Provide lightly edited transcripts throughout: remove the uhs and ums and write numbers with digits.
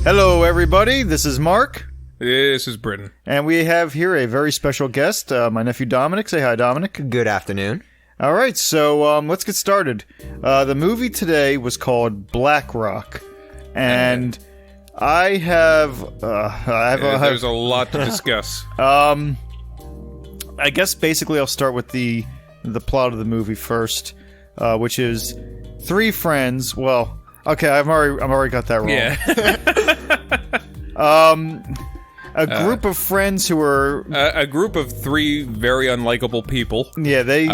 Hello, everybody. This is Mark. This is Britton. And we have here a very special guest, my nephew Dominic. Say hi, Dominic. Good afternoon. All right, so let's get started. The movie today was called Black Rock, and I have there's a lot to discuss. I guess basically I'll start with the plot of the movie first, which is three friends. Well, okay, I've already got that wrong. Yeah. A group of friends who are a group of three very unlikable people. Yeah, they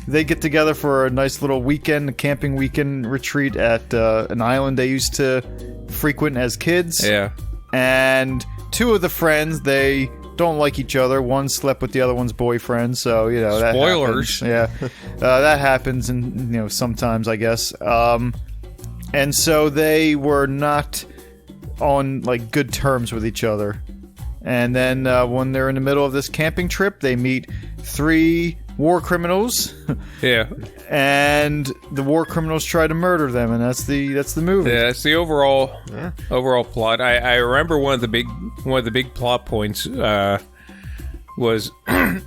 they get together for a nice little weekend, a camping weekend retreat at an island they used to frequent as kids. Yeah. And two of the friends, they don't like each other. One slept with the other one's boyfriend, so you know. Spoilers. That happens. Yeah, that happens, and you know sometimes I guess. And so they were not on like good terms with each other. And then when they're in the middle of this camping trip, they meet three war criminals. Yeah. And the war criminals try to murder them, and that's the movie. Yeah, it's the overall plot. I remember one of the big plot points was I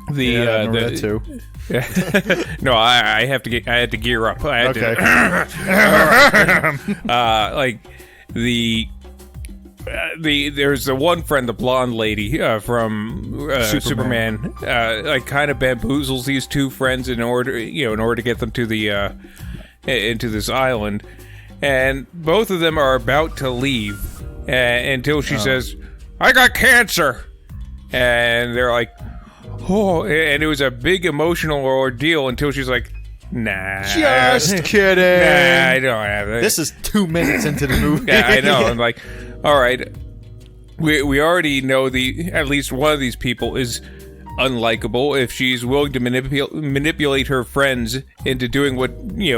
remember that too. No, I had to gear up. I had to there's the one friend, the blonde lady from Superman, like kind of bamboozles these two friends in order to get them to the into this island, and both of them are about to leave until she says, "I got cancer," and they're like, "Oh," and it was a big emotional ordeal until she's like, "Nah, just kidding. Nah, I don't have it." This is 2 minutes into the movie. Yeah, I know. I'm like, all right, we already know at least one of these people is unlikable. If she's willing to manipulate her friends into doing what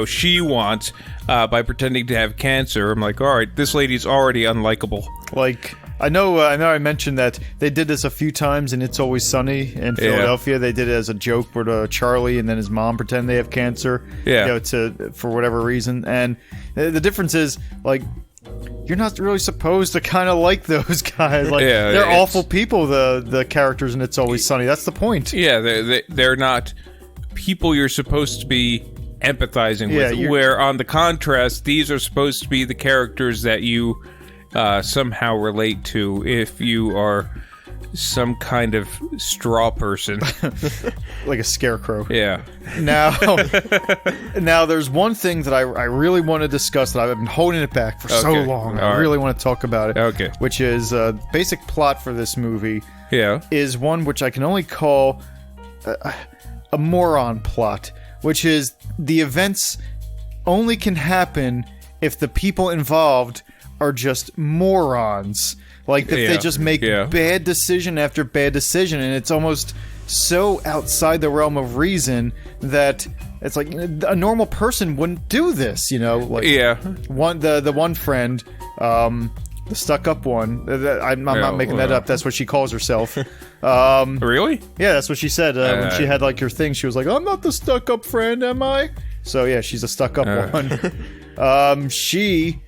she wants by pretending to have cancer, I'm like, all right, this lady's already unlikable. Like, I know I mentioned that they did this a few times in It's Always Sunny in Philadelphia. Yeah. They did it as a joke with Charlie and then his mom pretend they have cancer. Yeah. For whatever reason. And the difference is, like, you're not really supposed to kind of like those guys. Like, they're awful people, the characters in It's Always Sunny. That's the point. Yeah, they're not people you're supposed to be empathizing with. Where, on the contrast, these are supposed to be the characters that you somehow relate to if you are some kind of straw person. Like a scarecrow. Yeah. Now there's one thing that I really want to discuss that I've been holding it back for so long. I really want to talk about it. Okay. Which is basic plot for this movie. Yeah. Is one which I can only call a moron plot, which is the events only can happen if the people involved are just morons. Like, if they just make bad decision after bad decision, and it's almost so outside the realm of reason that it's like a normal person wouldn't do this, Like, the one friend, the stuck-up one, I'm not making that up, that's what she calls herself. Really? Yeah, that's what she said. When she had, like, her thing, she was like, I'm not the stuck-up friend, am I? So, yeah, she's a stuck-up one. She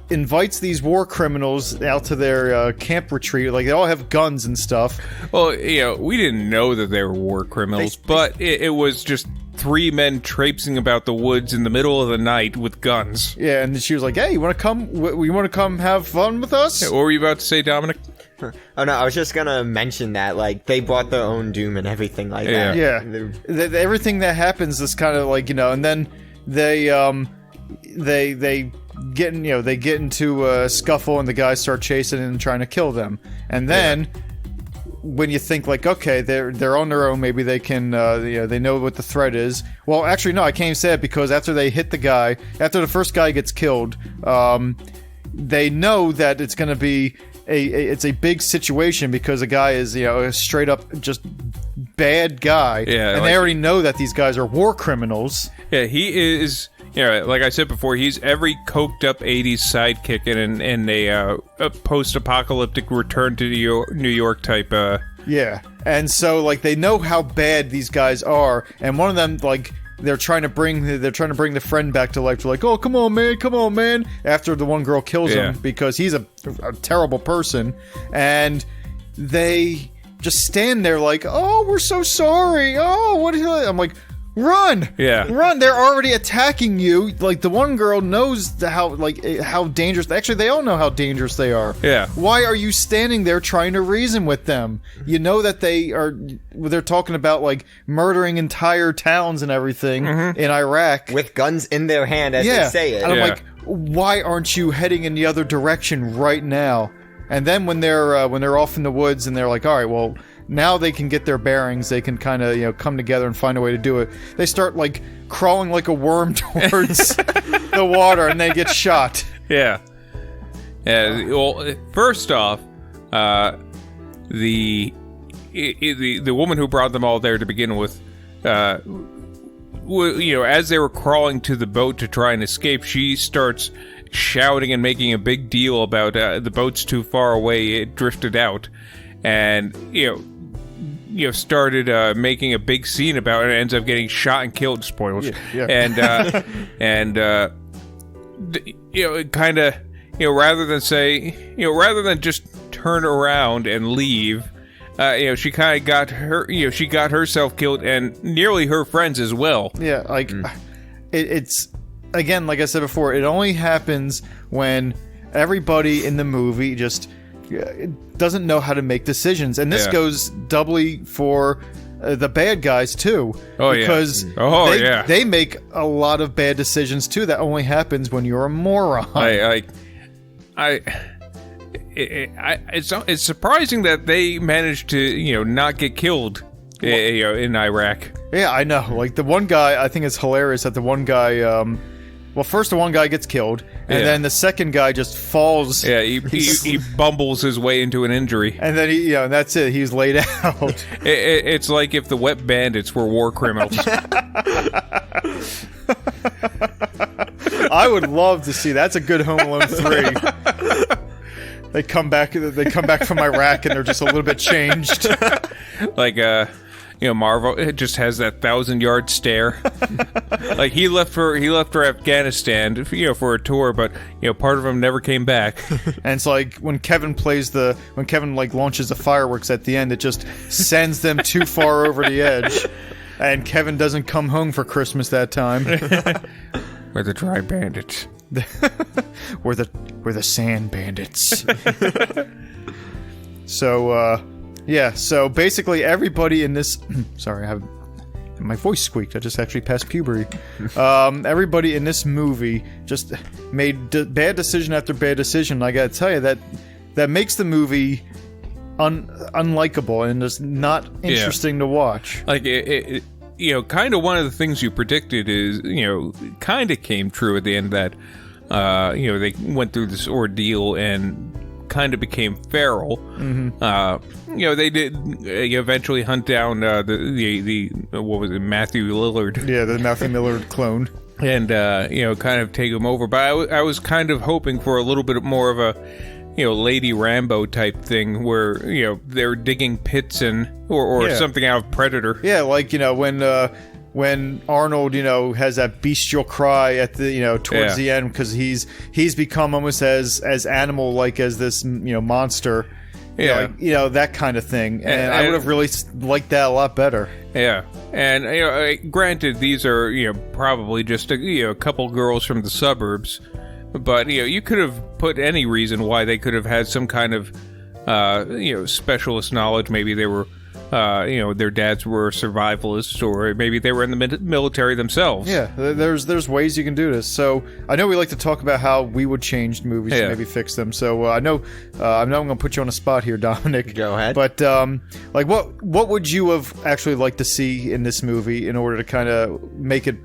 invites these war criminals out to their camp retreat. Like, they all have guns and stuff. Well, we didn't know that they were war criminals, but it was just three men traipsing about the woods in the middle of the night with guns. Yeah, and she was like, "Hey, you want to come have fun with us?" Yeah, what were you about to say, Dominic? Oh no, I was just gonna mention that, like, they brought their own doom and everything like that. Yeah. Everything that happens is kind of like, and then they get into a scuffle, and the guys start chasing and trying to kill them. And then when you think, like, okay, they're on their own, maybe they can, they know what the threat is. Well, actually, no, I can't even say it, because after they hit the guy, after the first guy gets killed, they know that it's going to be it's a big situation, because a guy is, a straight up just bad guy. Yeah, and they already know that these guys are war criminals. Yeah, he is. Yeah, like I said before, he's every coked up 80s sidekick in a post-apocalyptic return to New York type. Yeah, and so, like, they know how bad these guys are, and one of them, like, they're trying to bring the friend back to life. They're like, oh, come on, man. After the one girl kills him because he's a terrible person. And they just stand there like, oh, we're so sorry. Oh, what is it? I'm like, run! Yeah. Run! They're already attacking you. Like, the one girl knows how dangerous... Actually, they all know how dangerous they are. Yeah. Why are you standing there trying to reason with them? You know that they're talking about, like, murdering entire towns and everything in Iraq. With guns in their hand as they say it. And I'm like, why aren't you heading in the other direction right now? And then when they're off in the woods and they're like, all right, well... Now they can get their bearings. They can kind of, come together and find a way to do it. They start, like, crawling like a worm towards the water, and they get shot. Yeah. Well, first off, the woman who brought them all there to begin with, as they were crawling to the boat to try and escape, she starts shouting and making a big deal about the boat's too far away. It drifted out, and started making a big scene about it, and ends up getting shot and killed. Spoilers. Yeah. And kind of, rather than just turn around and leave, she kind of got she got herself killed and nearly her friends as well. Yeah, like it's again, like I said before, it only happens when everybody in the movie just doesn't know how to make decisions, and this goes doubly for the bad guys too. Because they make a lot of bad decisions too. That only happens when you're a moron. It's surprising that they managed to not get killed in Iraq. Yeah, I know. Like the one guy, I think it's hilarious that the one guy. Well, first the one guy gets killed, and then the second guy just falls. Yeah, he bumbles his way into an injury. And then that's it. He's laid out. It's like if the wet bandits were war criminals. I would love to see that's a good Home Alone 3. They come back from Iraq and they're just a little bit changed. Like Marvel just has that 1,000-yard stare. Like he left for Afghanistan, for a tour, but part of him never came back. And it's like when Kevin launches the fireworks at the end, it just sends them too far over the edge, and Kevin doesn't come home for Christmas that time. We're the dry bandits. we're the sand bandits. So basically everybody in this... Sorry, my voice squeaked. I just actually passed puberty. Everybody in this movie just made bad decision after bad decision. I gotta tell you, that makes the movie unlikable and just not interesting to watch. Like, it kind of one of the things you predicted is, kind of came true at the end that, they went through this ordeal and kind of became feral. They did eventually hunt down the what was it, Matthew Lillard? Yeah, the Matthew Lillard clone. And kind of take him over. But I was kind of hoping for a little bit more of a Lady Rambo type thing where they're digging pits or something out of Predator. Yeah, like when Arnold, has that bestial cry at the, towards the end, because he's become almost as animal-like as this, monster. Yeah. That kind of thing. And I would have really liked that a lot better. Yeah. And, granted, these are, probably just a couple girls from the suburbs. But, you could have put any reason why they could have had some kind of, specialist knowledge. Maybe they were... their dads were survivalists, or maybe they were in the military themselves. Yeah, there's ways you can do this. So I know we like to talk about how we would change movies to maybe fix them. So I know I'm going to put you on a spot here, Dominic. Go ahead. But like, what would you have actually liked to see in this movie in order to kind of make it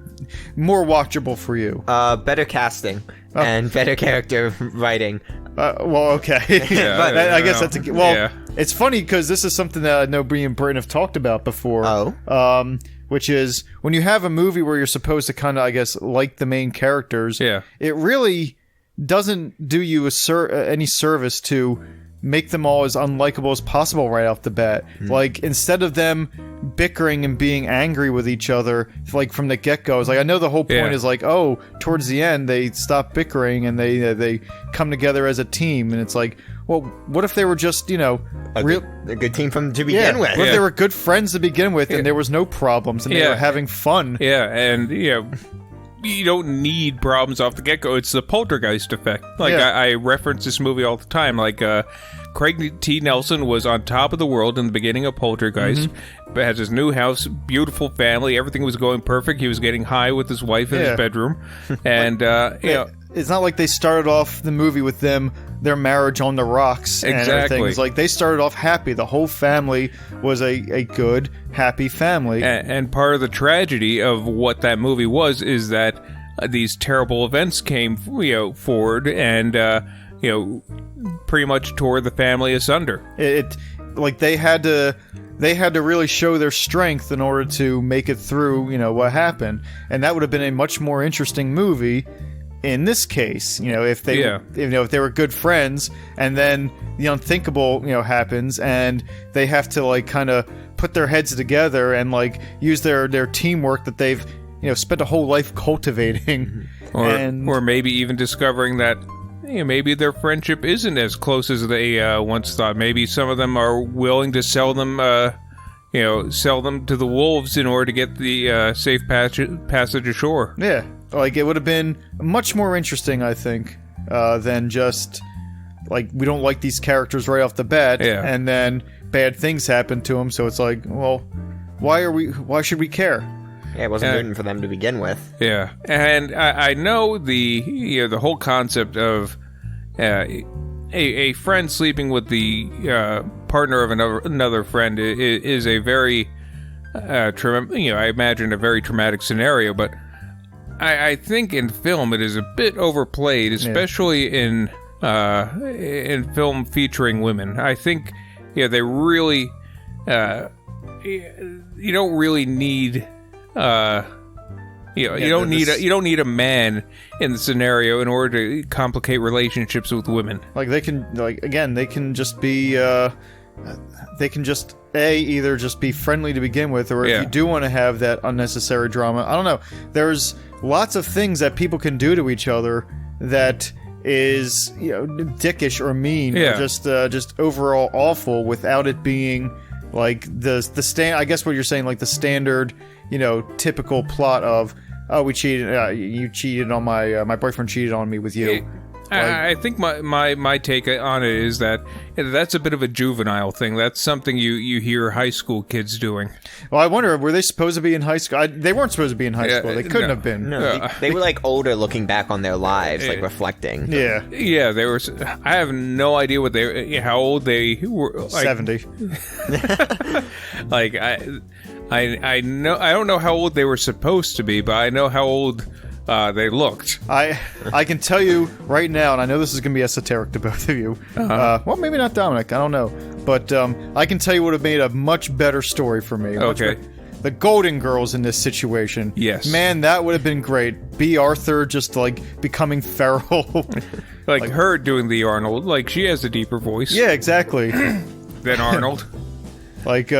more watchable for you? Better casting and better character writing. Well, okay. Yeah, I guess that's It's funny because this is something that I know Bree and Britain have talked about before. Which is when you have a movie where you're supposed to kind of, I guess, like the main characters. Yeah. It really doesn't do you any service to make them all as unlikable as possible right off the bat. Like, instead of them bickering and being angry with each other, like, from the get-go, it's like, I know the whole point is like, oh, towards the end, they stop bickering and they come together as a team, and it's like, well, what if they were just, you know, a good team to begin with? What if they were good friends to begin with, and there was no problems, and they were having fun? Yeah, and, you don't need problems off the get-go. It's the poltergeist effect. Like, I reference this movie all the time. Like, Craig T. Nelson was on top of the world in the beginning of Poltergeist. Has his new house, beautiful family. Everything was going perfect. He was getting high with his wife in his bedroom. And, it's not like they started off the movie with their marriage on the rocks and everything. It's like they started off happy. The whole family was a good, happy family. And part of the tragedy of what that movie was is that these terrible events came, forward and, pretty much tore the family asunder. Like they had to really show their strength in order to make it through, what happened. And that would have been a much more interesting movie. In this case, if they, if they were good friends, and then the unthinkable, happens, and they have to like kind of put their heads together and like use their teamwork that they've, spent a whole life cultivating, or maybe even discovering that maybe their friendship isn't as close as they once thought. Maybe some of them are willing to sell them to the wolves in order to get the safe passage ashore. Yeah. Like, it would have been much more interesting, I think, than just, like, we don't like these characters right off the bat, and then bad things happen to them, so it's like, well, why should we care? Yeah, it wasn't written for them to begin with. Yeah, and I know the whole concept of a friend sleeping with the partner of another friend is a very, I imagine a very traumatic scenario, but I think in film it is a bit overplayed, especially in film featuring women. I think, they really, you don't really need, you don't need a man in the scenario in order to complicate relationships with women. Like they can just be, either just be friendly to begin with, or if you do want to have that unnecessary drama, I don't know. There's lots of things that people can do to each other that is, dickish or mean, or just overall awful, without it being like I guess what you're saying, like the standard, typical plot of, oh, we cheated, you cheated on my boyfriend cheated on me with you. I think my take on it is that that's a bit of a juvenile thing. That's something you hear high school kids doing. Well, I wonder, were they supposed to be in high school? They weren't supposed to be in high school. They couldn't have been. No, they were like older, looking back on their lives, like reflecting. Yeah. They were. I have no idea how old they were. Like, 70. Like I know. I don't know how old they were supposed to be, but I know how old they looked. I can tell you right now, and I know this is going to be esoteric to both of you. Well, maybe not Dominic. I don't know. But I can tell you would have made a much better story for me. Okay. The Golden Girls in this situation. Yes. Man, that would have been great. B. Arthur just, like, becoming feral. like her doing the Arnold. Like, she has a deeper voice. Yeah, exactly. Than Arnold. Like,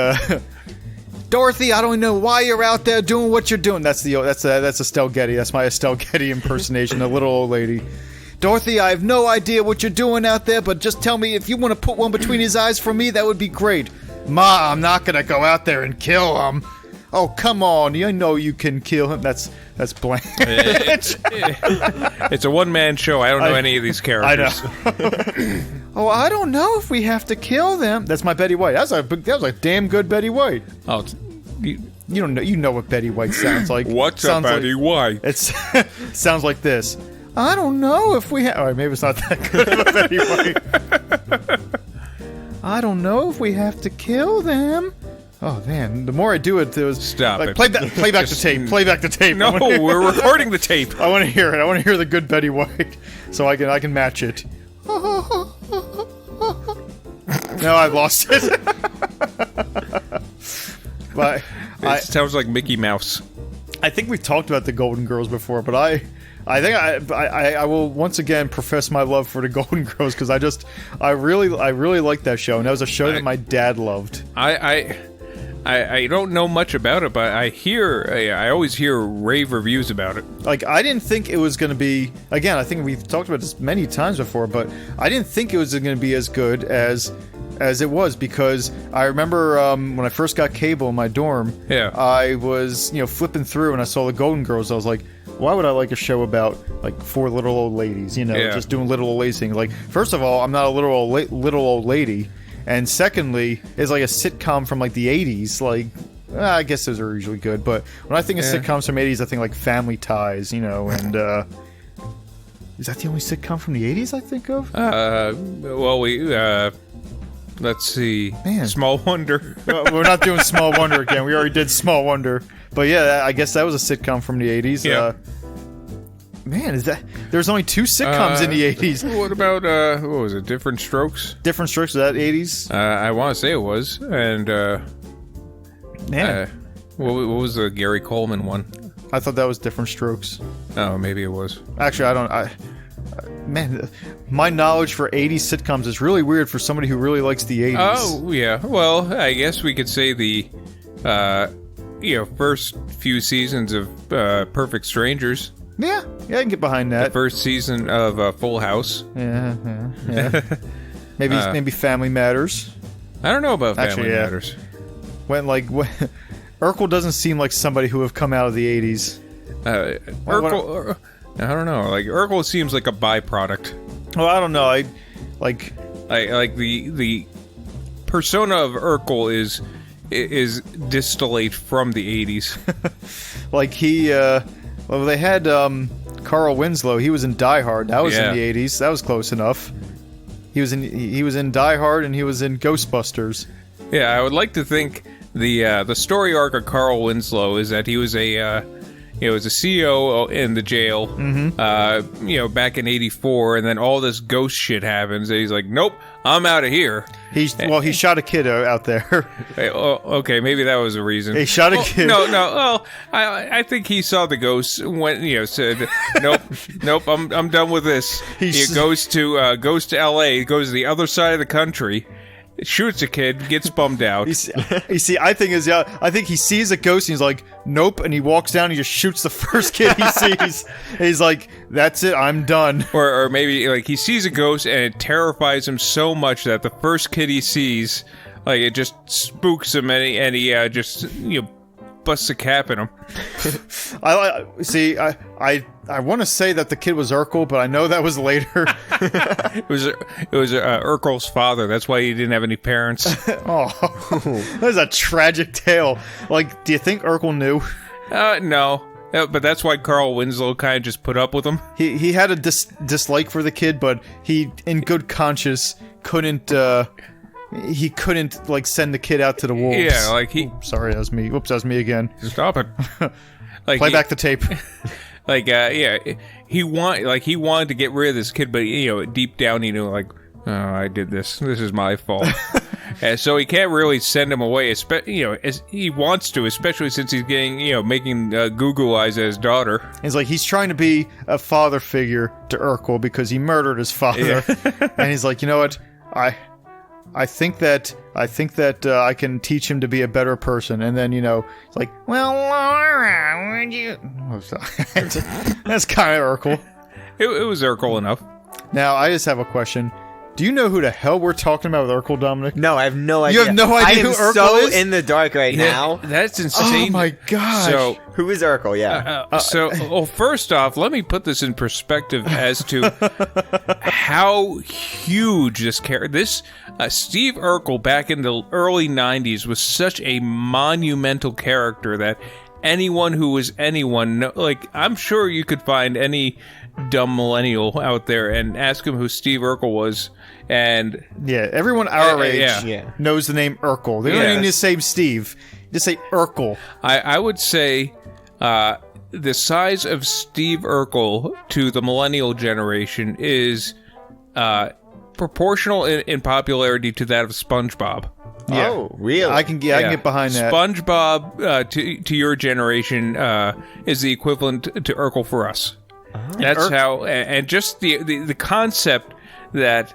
Dorothy, I don't know why you're out there doing what you're doing. That's Estelle Getty. That's my Estelle Getty impersonation, the little old lady. Dorothy, I have no idea what you're doing out there, but just tell me if you want to put one between his eyes for me, that would be great. Ma, I'm not gonna go out there and kill him. Oh, come on, you know you can kill him. That's Blanche. It's a one-man show. I don't know any of these characters. I know. Oh, I don't know if we have to kill them. That's my Betty White. That was a damn good Betty White. Oh, you don't know. You know what Betty White sounds like. What's a Betty White? It sounds like this. I don't know if we have. All right, maybe it's not that good of a Betty White. I don't know if we have to kill them. Oh man, the more I do it, stop like, it. Play back the tape. Play back the tape. No, we're recording the tape. I want to hear it. I want to hear the good Betty White, so I can match it. No, I lost it. But it sounds like Mickey Mouse. I think we've talked about the Golden Girls before, but I think I will once again profess my love for the Golden Girls because I really like that show, and that was a show that my dad loved. I don't know much about it, but I always hear rave reviews about it. Like, I didn't think it was going to be, again, I think we've talked about this many times before, but I didn't think it was going to be as good as it was, because I remember when I first got cable in my dorm, I was, flipping through and I saw the Golden Girls. I was like, why would I like a show about, like, 4 little old ladies, just doing little old lady things? Like, first of all, I'm not a little old lady. And secondly, it's like a sitcom from like the 80s. Like, I guess those are usually good. But when I think of sitcoms from the 80s, I think like Family Ties, and is that the only sitcom from the 80s I think of? Let's see. Man. Small Wonder. We're not doing Small Wonder again. We already did Small Wonder. But yeah, I guess that was a sitcom from the 80s. Yeah. Man, there's only 2 sitcoms in the 80s. What about, what was it, Different Strokes? Different Strokes, was that 80s? I want to say it was. And, what was the Gary Coleman one? I thought that was Different Strokes. Oh, maybe it was. Actually, man, my knowledge for 80s sitcoms is really weird for somebody who really likes the 80s. Oh, yeah. Well, I guess we could say the, first few seasons of Perfect Strangers. Yeah, I can get behind that. The first season of Full House. Yeah. Maybe Family Matters. I don't know about Family Matters. Urkel doesn't seem like somebody who have come out of the 80s. Urkel, I don't know. Like, Urkel seems like a byproduct. Well, I don't know. I like the persona of Urkel is distillate from the 80s. Like they had Carl Winslow. He was in Die Hard. That was in the 80s. That was close enough. He was in Die Hard, and he was in Ghostbusters. Yeah, I would like to think the story arc of Carl Winslow is that he was a CEO in the jail, back in '84, and then all this ghost shit happens, and he's like, "Nope, I'm out of here." He shot a kid out there. Okay, maybe that was a reason. He shot a kid. No. Well, I think he saw the ghost when said, "Nope, I'm done with this." He goes to L.A., goes to the other side of the country. Shoots a kid, gets bummed out. I think he sees a ghost and he's like, nope, and he walks down and just shoots the first kid he sees. And he's like, that's it, I'm done. Or maybe like he sees a ghost and it terrifies him so much that the first kid he sees, like, it just spooks him and he just busts a cap in him. I want to say that the kid was Urkel, but I know that was later. It was Urkel's father. That's why he didn't have any parents. Oh, that's a tragic tale. Like, do you think Urkel knew? No. But that's why Carl Winslow kind of just put up with him. He had a dislike for the kid, but he, in good conscience, couldn't like send the kid out to the wolves. Yeah, like he. Sorry, that was me. Whoops, that was me again. Stop it. Like play back the tape. Like, he wanted to get rid of this kid, but deep down he knew, like, oh, I did this. This is my fault. And so he can't really send him away, as he wants to, especially since he's getting, making Google eyes at his daughter. He's trying to be a father figure to Urkel because he murdered his father, and he's like, you know what, I think that I can teach him to be a better person. And then, it's like, well, Laura, would you... Oh, that's kind of Urkel. It was Urkel enough. Now, I just have a question. Do you know who the hell we're talking about with Urkel, Dominic? No, I have no idea. You have no idea who Urkel is? I am so in the dark right now. That's insane. Oh my gosh. So, who is Urkel? Yeah. First off, let me put this in perspective as to how huge this character... Steve Urkel back in the early 90s was such a monumental character that anyone who was anyone... Like, I'm sure you could find any dumb millennial out there and ask him who Steve Urkel was, and everyone our age knows the name Urkel. They don't even need to say Steve, just say Urkel. I would say the size of Steve Urkel to the millennial generation is proportional in popularity to that of SpongeBob. Yeah. Oh, really? I can get behind that. SpongeBob to your generation is the equivalent to Urkel for us. That's how, and just the concept that,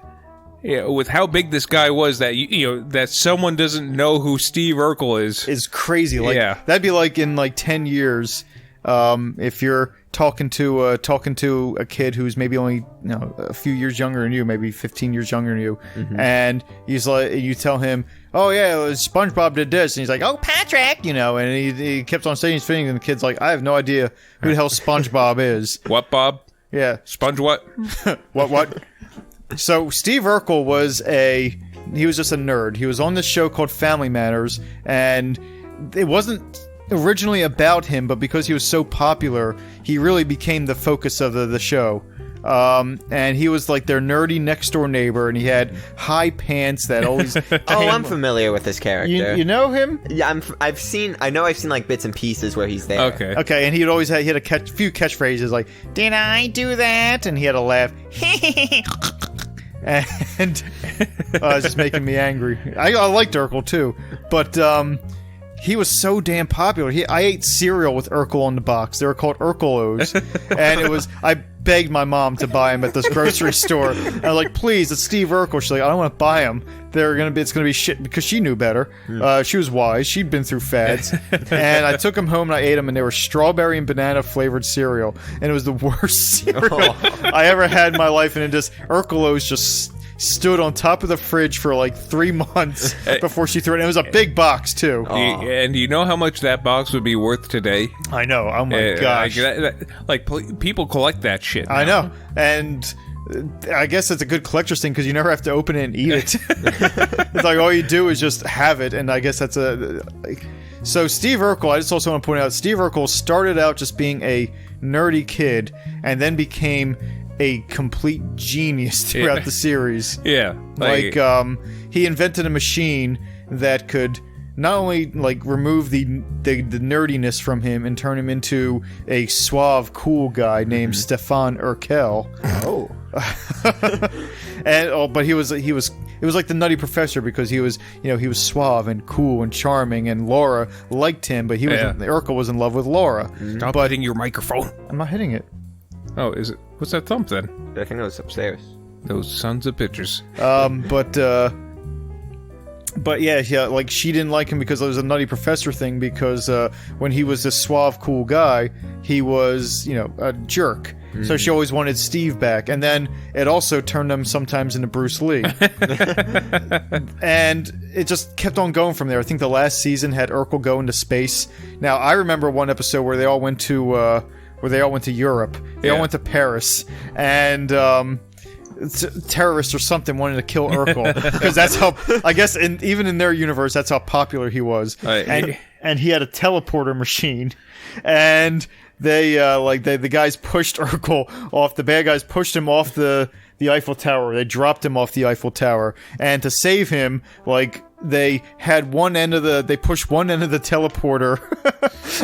with how big this guy was, that that someone doesn't know who Steve Urkel is crazy. Like, that'd be like in like 10 years, if you're talking to a kid who's maybe only a few years younger than you, maybe 15 years younger than you, and he's like, you tell him, oh yeah, SpongeBob did this, and he's like, oh Patrick, and he kept on saying his thing, and the kid's like, I have no idea who the hell SpongeBob is. What, Bob? Yeah, Sponge what? what? So Steve Urkel he was just a nerd. He was on this show called Family Matters, and it wasn't originally about him, but because he was so popular, he really became the focus of the show. And he was like their nerdy next door neighbor, and he had high pants that always. I'm familiar with this character. You know him? Yeah, I've seen like bits and pieces where he's there. Okay, and he had a few catchphrases like, "Did I do that?" And he had a laugh. And it's just making me angry. I liked Urkel too, but he was so damn popular. I ate cereal with Urkel on the box. They were called Urkelos, and I begged my mom to buy them at this grocery store. I was like, please, it's Steve Urkel. She's like, I don't want to buy them. It's gonna be shit, because she knew better. She was wise. She'd been through fads. And I took them home and I ate them, and they were strawberry and banana flavored cereal, and it was the worst cereal I ever had in my life. And Urkelos just stood on top of the fridge for like 3 months before she threw it. And it was a big box too. And you know how much that box would be worth today? I know. Oh my gosh! People collect that shit now. I know, and I guess it's a good collector's thing because you never have to open it and eat it. It's like all you do is just have it, and I guess that's so Steve Urkel. I just also want to point out, Steve Urkel started out just being a nerdy kid, and then became a complete genius throughout the series. Yeah. Like he invented a machine that could not only like remove the nerdiness from him and turn him into a suave, cool guy named Stefan Urkel. Oh. But it was like the Nutty Professor, because he was suave and cool and charming, and Laura liked him, but Urkel was in love with Laura. Stop hitting your microphone. I'm not hitting it. Oh, is it? What's that thump then? I think it was upstairs. Those sons of bitches. But yeah, like she didn't like him because it was a Nutty Professor thing, because when he was this suave, cool guy, he was, a jerk. So she always wanted Steve back. And then it also turned him sometimes into Bruce Lee. And it just kept on going from there. I think the last season had Urkel go into space. Now, I remember one episode where they all went to Europe. They all went to Paris. And terrorists or something wanted to kill Urkel, because that's how, I guess, even in their universe, that's how popular he was. And he had a teleporter machine, and the guys pushed Urkel off. The bad guys pushed him off the Eiffel Tower. They dropped him off the Eiffel Tower, and to save him, they had they pushed one end of the teleporter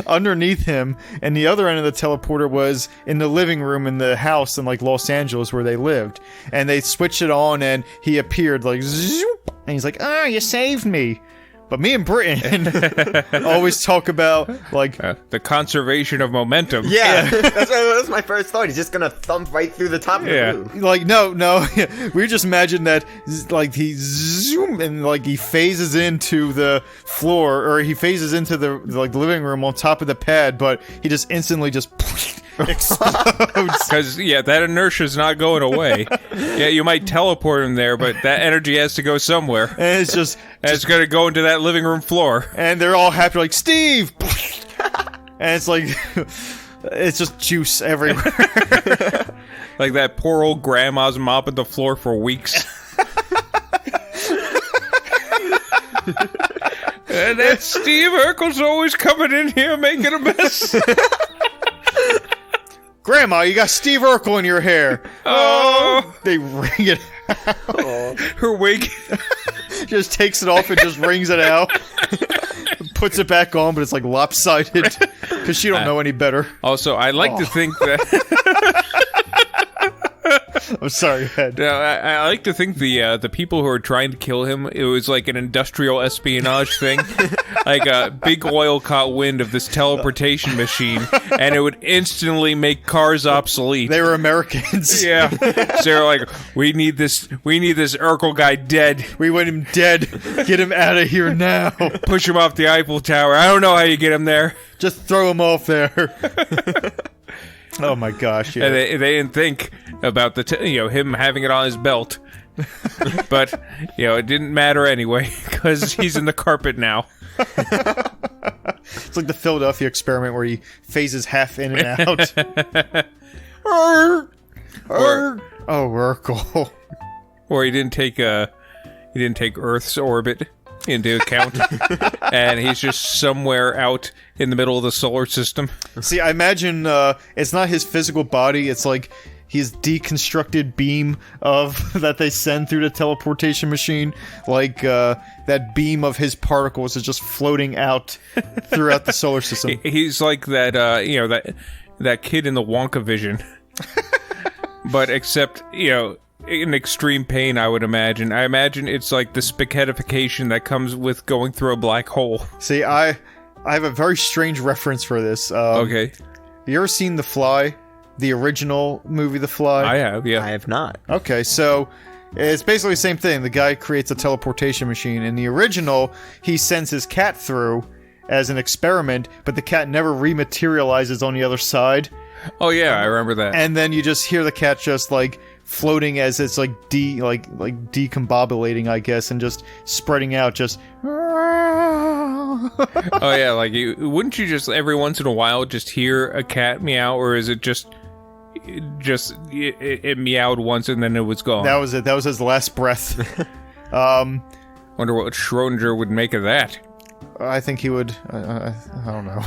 underneath him, and the other end of the teleporter was in the living room in the house in Los Angeles where they lived. And they switched it on, and he appeared zoop, and he's like, you saved me. But me and Britain always talk about the conservation of momentum. Yeah, that's my first thought. He's just gonna thump right through the top of the roof. No. We just imagine that he zoom and he phases into the floor, or he phases into the living room on top of the pad, but he just instantly just explodes. Because that inertia is not going away. Yeah, you might teleport him there, but that energy has to go somewhere. And it's just it's going to go into that living room floor. And they're all happy, like, Steve! And it's it's just juice everywhere. Like that poor old grandma's mopping the floor for weeks. And that Steve Urkel's always coming in here making a mess. Grandma, you got Steve Urkel in your hair. Oh. They wring it out. Her wig. Just takes it off and just wrings it out. Puts it back on, but it's lopsided. Because she don't know any better. Also, I like to think that... I'm sorry, Ed. I like to think the people who are trying to kill him, it was like an industrial espionage thing. Like a big oil caught wind of this teleportation machine, and it would instantly make cars obsolete. They were Americans. Yeah. So they're like, we need this Urkel guy dead. We want him dead. Get him out of here now. Push him off the Eiffel Tower. I don't know how you get him there. Just throw him off there. Oh my gosh! Yeah. And they didn't think about him having it on his belt, but it didn't matter anyway because he's in the carpet now. It's like the Philadelphia experiment where he phases half in and out. Urkel. Or he didn't take Earth's orbit into account, and he's just somewhere out in the middle of the solar system. See, I imagine it's not his physical body, it's like his deconstructed beam of that they send through the teleportation machine. Like that beam of his particles is just floating out throughout the solar system. He's like that that kid in the Wonka vision. But except, in extreme pain, I would imagine. I imagine it's like the spaghettification that comes with going through a black hole. See, I have a very strange reference for this. Okay. You ever seen The Fly? The original movie, The Fly? I have, yeah. I have not. Okay, so it's basically the same thing. The guy creates a teleportation machine. In the original, he sends his cat through as an experiment, but the cat never rematerializes on the other side. Oh yeah, I remember that. And then you just hear the cat just like floating as it's like decombobulating, I guess, and just spreading out, just. Oh yeah, like wouldn't you just every once in a while just hear a cat meow, or is it just it meowed once and then it was gone? That was it. That was his last breath. Wonder what Schrodinger would make of that. I think he would. I don't know.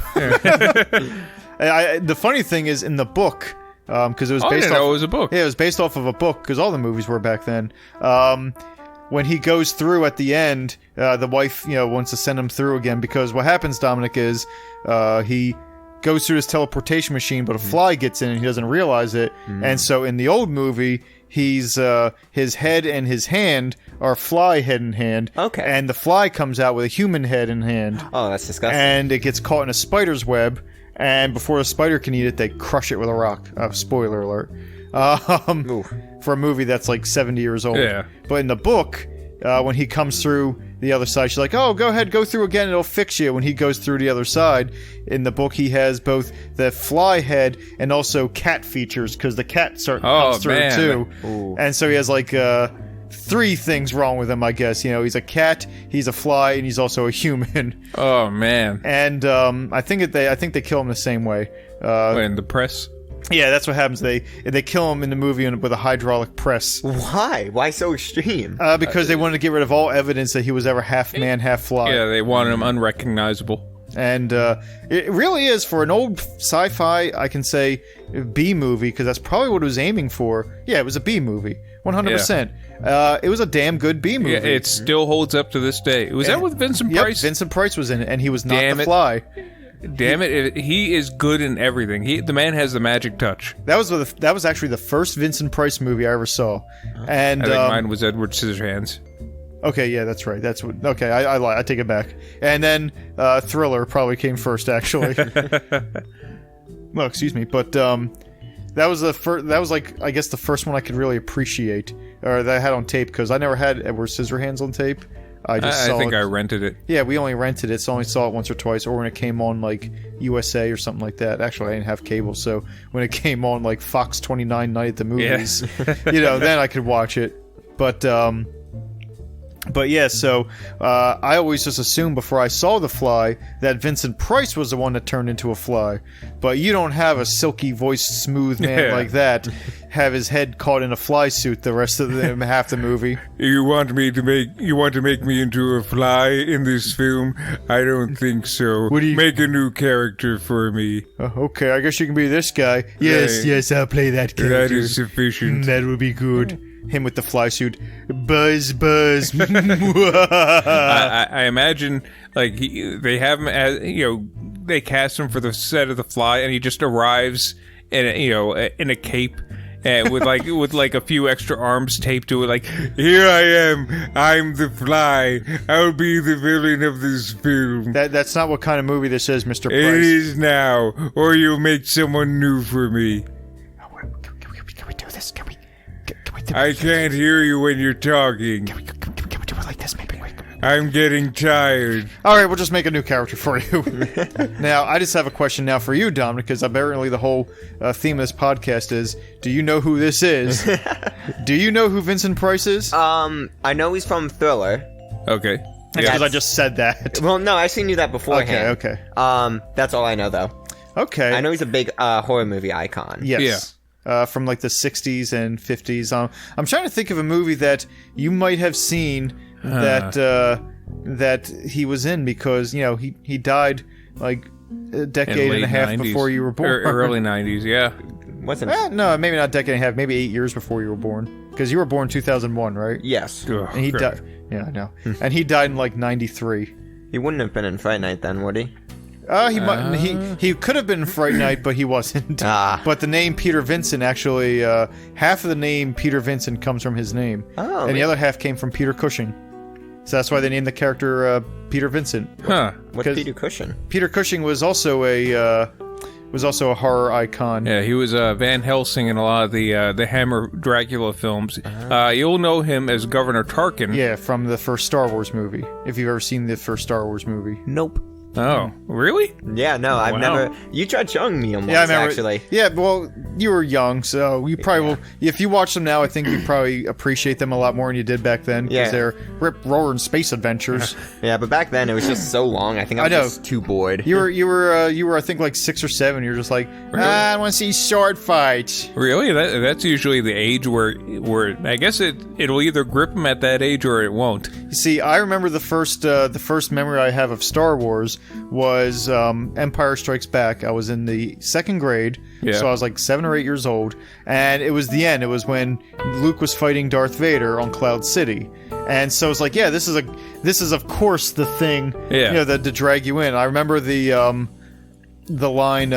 The funny thing is, in the book, because it was based off. It was a book. Yeah, it was based off of a book because all the movies were back then. When he goes through at the end, the wife, wants to send him through again because what happens, Dominic, is he goes through his teleportation machine, but a fly gets in and he doesn't realize it. And so in the old movie, he's his head and his hand are fly head and hand. Okay. And the fly comes out with a human head and hand. Oh, that's disgusting. And it gets caught in a spider's web. And before the spider can eat it, they crush it with a rock. Spoiler alert. For a movie that's like 70 years old. Yeah. But in the book, when he comes through the other side, she's like, oh, go ahead, go through again, it'll fix you. When he goes through the other side, in the book, he has both the fly head and also cat features, because the cat comes through too. Ooh. And so he has like 3 things wrong with him, I guess. He's a cat, he's a fly, and he's also a human. Oh man! And I think they kill him the same way. In the press. Yeah, that's what happens. They kill him in the movie with a hydraulic press. Why? Why so extreme? Because they wanted to get rid of all evidence that he was ever half man, half fly. Yeah, they wanted him unrecognizable. And it really is, for an old sci-fi, I can say, B movie, because that's probably what it was aiming for. Yeah, it was a B movie. 100%. It was a damn good B movie. Yeah, it still holds up to this day. Was that with Vincent Price? Yep, Vincent Price was in it, and he was not the fly. Damn it! He is good in everything. The man has the magic touch. That was actually the first Vincent Price movie I ever saw, and I think mine was Edward Scissorhands. Okay, yeah, that's right. That's what. Okay, I lie. I take it back. And then Thriller probably came first, actually. Well, excuse me, but that was the first. That was like, I guess, the first one I could really appreciate, or that I had on tape, because I never had Edward Scissorhands on tape. I think I rented it. Yeah, we only rented it, so I only saw it once or twice, or when it came on like USA or something like that. Actually, I didn't have cable, so when it came on like Fox 29 Night at the Movies, then I could watch it. But yeah, so I always just assumed before I saw The Fly that Vincent Price was the one that turned into a fly. But you don't have a silky voiced smooth man like that have his head caught in a fly suit the rest of half the movie. You want to make me into a fly in this film? I don't think so. Make a new character for me. Okay, I guess you can be this guy. Yes, I'll play that character. That is sufficient. That will be good. Him with the fly suit. Buzz. I imagine, like, they have him as, they cast him for the set of The Fly, and he just arrives in a cape and with like a few extra arms taped to it, like, here I am, I'm the Fly, I'll be the villain of this film. That's not what kind of movie this is, Mr. Price. It is now, or you'll make someone new for me. Can we do this? Can we I can't hear you when you're talking. Can we do it like this, maybe? I'm getting tired. All right, we'll just make a new character for you. Now, I just have a question now for you, Dominic, because apparently the whole theme of this podcast is, do you know who this is? Do you know who Vincent Price is? I know he's from Thriller. Okay. Because I just said that. Well, no, I actually knew that beforehand. Okay. That's all I know, though. Okay. I know he's a big horror movie icon. Yes. Yeah. From like the 60s and 50s. I'm trying to think of a movie that you might have seen that he was in, because, you know, he died like a decade and a half 90s. before you were born. Early 90s, yeah. Wasn't no, maybe not a decade and a half, maybe 8 years before you were born. Because you were born 2001, right? Yes. Ugh, And he died. Yeah, I know. And he died in like 93. He wouldn't have been in Fright Night then, would he? He could have been Fright Night, but he wasn't. But the name Peter Vincent actually, half of the name Peter Vincent comes from his name, and the other half came from Peter Cushing. So that's why they named the character Peter Vincent. Huh? What's Peter Cushing? Peter Cushing was also a horror icon. Yeah, he was Van Helsing in a lot of the Hammer Dracula films. You'll know him as Governor Tarkin. Yeah, from the first Star Wars movie. If you've ever seen the first Star Wars movie. Nope. Oh, really? Yeah, no, I've never... You tried showing me them once, I remember, actually. Yeah, well, you were young, so you probably will... If you watch them now, I think you probably appreciate them a lot more than you did back then, because they're rip-roaring space adventures. Yeah, but back then, it was just so long, I think I was just too bored. You were, I think, like 6 or 7, you're just like, I want to see sword fights. Really? That's usually the age where I guess it'll either grip them at that age or it won't. You see, I remember the first memory I have of Star Wars was Empire Strikes Back. I was in the 2nd grade, so I was like 7 or 8 years old, and it was the end. It was when Luke was fighting Darth Vader on Cloud City, and so it's like, yeah, this is of course the thing, you know, that to drag you in. I remember the line,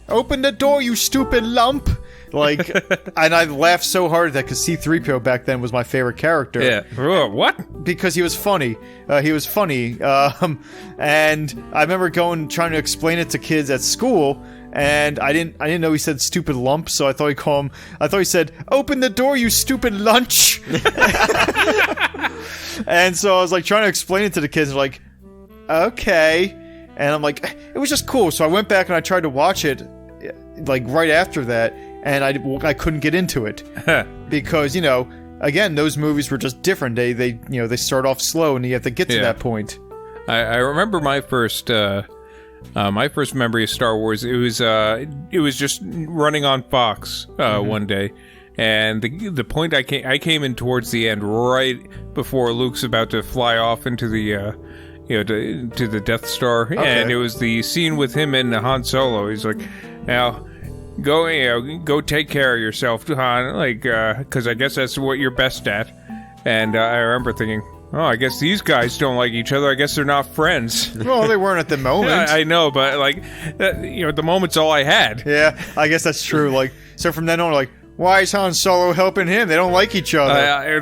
"Open the door, you stupid lump." Like, and I laughed so hard at that because C-3PO back then was my favorite character. Yeah. What? Because he was funny. He was funny. And I remember trying to explain it to kids at school, and I didn't know he said stupid lump, so I thought he said, "Open the door, you stupid lunch." And so I was like trying to explain it to the kids, and like, okay. And I'm like, it was just cool. So I went back and I tried to watch it like right after that, and I couldn't get into it because, you know, again, those movies were just different. They start off slow and you have to get to that point. I remember my first memory of Star Wars. It was just running on Fox one day, and the point I came in towards the end, right before Luke's about to fly off into the to the Death Star, and it was the scene with him and Han Solo. He's like, now, go take care of yourself, Han, like, because I guess that's what you're best at. And I remember thinking, oh, I guess these guys don't like each other. I guess they're not friends. Well, they weren't at the moment. I know, but like, the moment's all I had. Yeah, I guess that's true. Like, so from then on, like, why is Han Solo helping him? They don't like each other.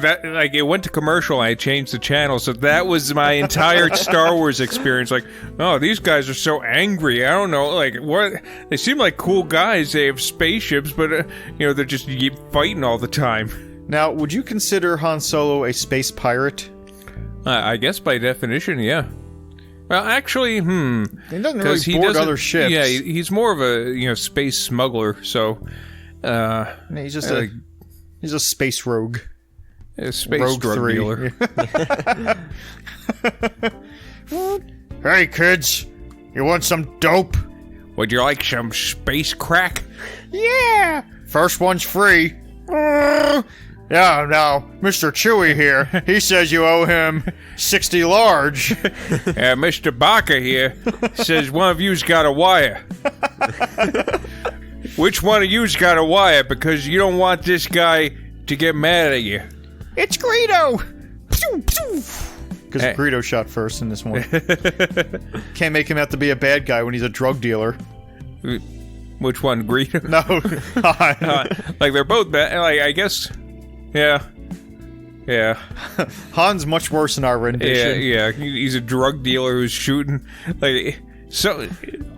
It went to commercial, and I changed the channel, so that was my entire Star Wars experience. Like, oh, these guys are so angry. I don't know, like, what? They seem like cool guys. They have spaceships, but they're just fighting all the time. Now, would you consider Han Solo a space pirate? I guess by definition, yeah. Well, actually, He doesn't really board other ships. Yeah, he's more of a space smuggler. So. He's just he's a space rogue. A space rogue drug 3. dealer. Hey kids, you want some dope? Would you like some space crack? Yeah. First one's free. Yeah, now, Mr. Chewie here, he says you owe him 60 large. Mr. Baca here says one of you's got a wire. Which one of you's got a wire? Because you don't want this guy to get mad at you. It's Greedo! Because Greedo shot first in this one. Can't make him out to be a bad guy when he's a drug dealer. Which one, Greedo? No, Han. Like they're both bad. Like I guess, yeah. Han's much worse in our rendition. Yeah. He's a drug dealer who's shooting. Like so,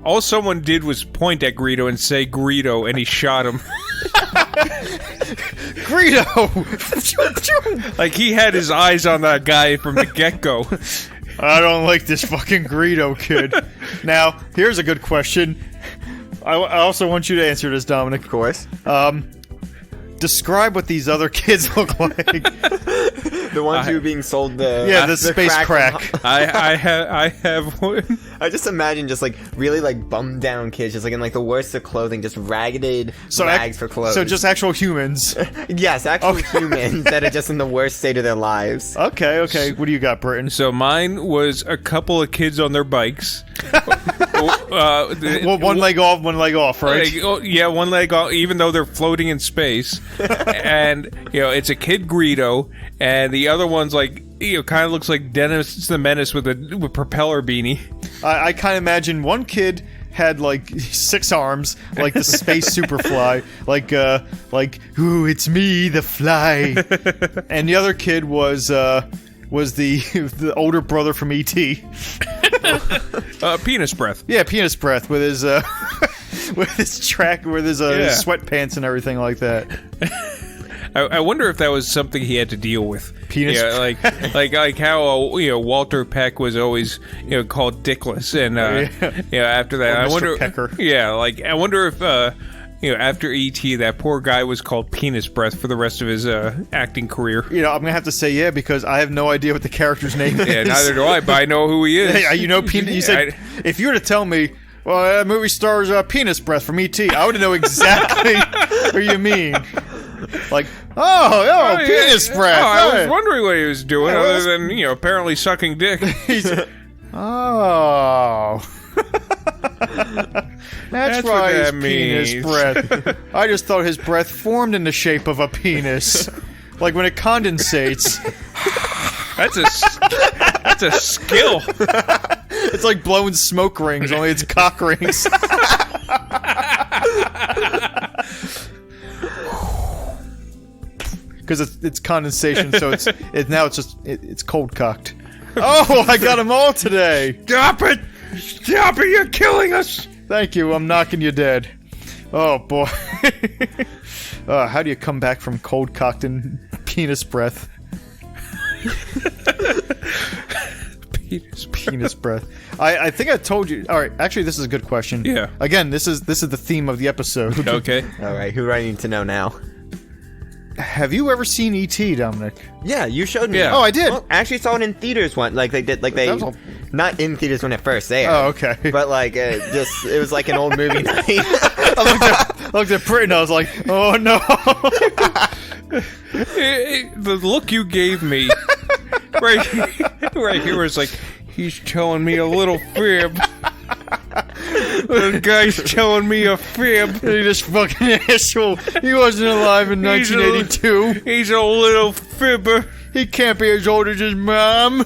all someone did was point at Greedo and say Greedo, and he shot him. Greedo. Like he had his eyes on that guy from the get-go. I don't like this fucking Greedo kid. Now, here's a good question. I also want you to answer this, Dominic. Of course. Describe what these other kids look like. The ones who are being sold the space crack. I have one. I just imagine just like really like bummed down kids, just like in like the worst of clothing, just ragged rags for clothes. So just actual humans. Yes, actual humans that are just in the worst state of their lives. Okay. What do you got, Britton? So mine was a couple of kids on their bikes. Well, one leg off, right? Yeah, one leg off, even though they're floating in space. And, it's a kid Greedo, and the other one's like, kind of looks like Dennis the Menace with a propeller beanie. I kind of imagine one kid had like 6 arms, like the space Superfly, like, ooh, it's me, the fly. And the other kid was the older brother from E.T. Penis breath. Yeah, penis breath with his his sweatpants and everything like that. I wonder if that was something he had to deal with. Penis. Yeah, like how Walter Peck was always called Dickless, and after that, or I Mr. wonder. Pecker. Yeah, like I wonder if after E.T. that poor guy was called Penis Breath for the rest of his acting career. I'm gonna have to say yeah, because I have no idea what the character's name is. Yeah, neither do I, but I know who he is. Hey, penis. You said if you were to tell me, well, that movie stars Penis Breath from E.T., I would know exactly what you mean. Like, penis breath. I was wondering what he was doing, other than apparently sucking dick. That's why his penis breath. I just thought his breath formed in the shape of a penis, like when it condensates. That's a skill. It's like blowing smoke rings, only it's cock rings. Because it's condensation, so it's cold cocked. Oh, I got them all today. Stop it! You're killing us. Thank you. I'm knocking you dead. Oh boy. How do you come back from cold cocked and penis breath? Penis breath. I think I told you. All right. Actually, this is a good question. Yeah. Again, this is the theme of the episode. Okay. All right. Who do I need to know now? Have you ever seen E.T., Dominic? Yeah, you showed me. Yeah. Oh, I did. Well, I actually saw it in theaters once. Like they did. Like they not in theaters when it first aired. Oh, okay. But like it was like an old movie night. I looked at Britton. I was like, oh no. The look you gave me right here was like, he's telling me a little fib. The guy's telling me a fib. He just fucking asshole. He wasn't alive in 1982. He's a little fibber. He can't be as old as his mom.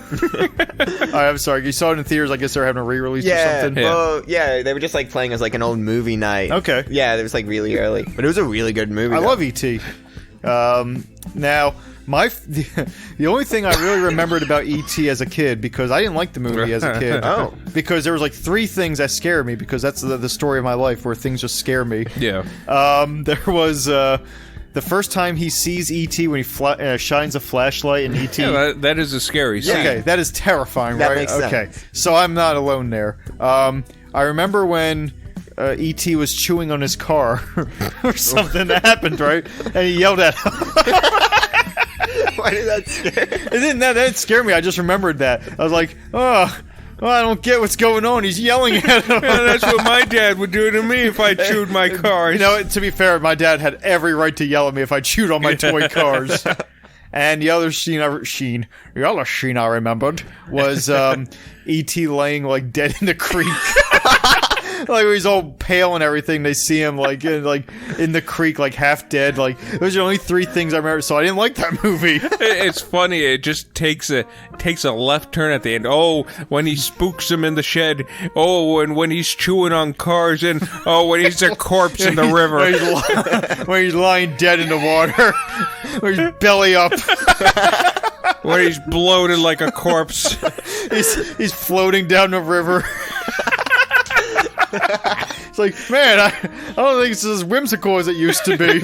I'm sorry. You saw it in theaters. I guess they're having a re-release or something. Well, yeah, they were just like playing as like an old movie night. Okay. Yeah, it was like really early, but it was a really good movie. I love E.T. Now, the only thing I really remembered about E.T. as a kid, because I didn't like the movie as a kid. Oh. Because there was like 3 things that scared me, because that's the story of my life, where things just scare me. Yeah. There was the first time he sees E.T. when he shines a flashlight in E.T. Yeah, that is a scary scene. Okay, that is terrifying, That right? makes sense. So I'm not alone there. I remember when E.T. was chewing on his car or something that happened, right? And he yelled at him. Why did that scare? It didn't that scare me. I just remembered that. I was like, oh, I don't get what's going on. He's yelling at him. Yeah, that's what my dad would do to me if I chewed my cars. To be fair, my dad had every right to yell at me if I chewed on my toy cars. And the other scene I remembered was E.T. laying like dead in the creek. Like he's all pale and everything. They see him like in the creek, like half dead. Like those are the only 3 things I remember. So I didn't like that movie. It's funny. It just takes a left turn at the end. Oh, when he spooks him in the shed. Oh, and when he's chewing on cars. And oh, when he's a corpse in the river. When he's lying dead in the water. When he's belly up. When he's bloated like a corpse. He's floating down the river. It's like, man, I don't think it's as whimsical as it used to be.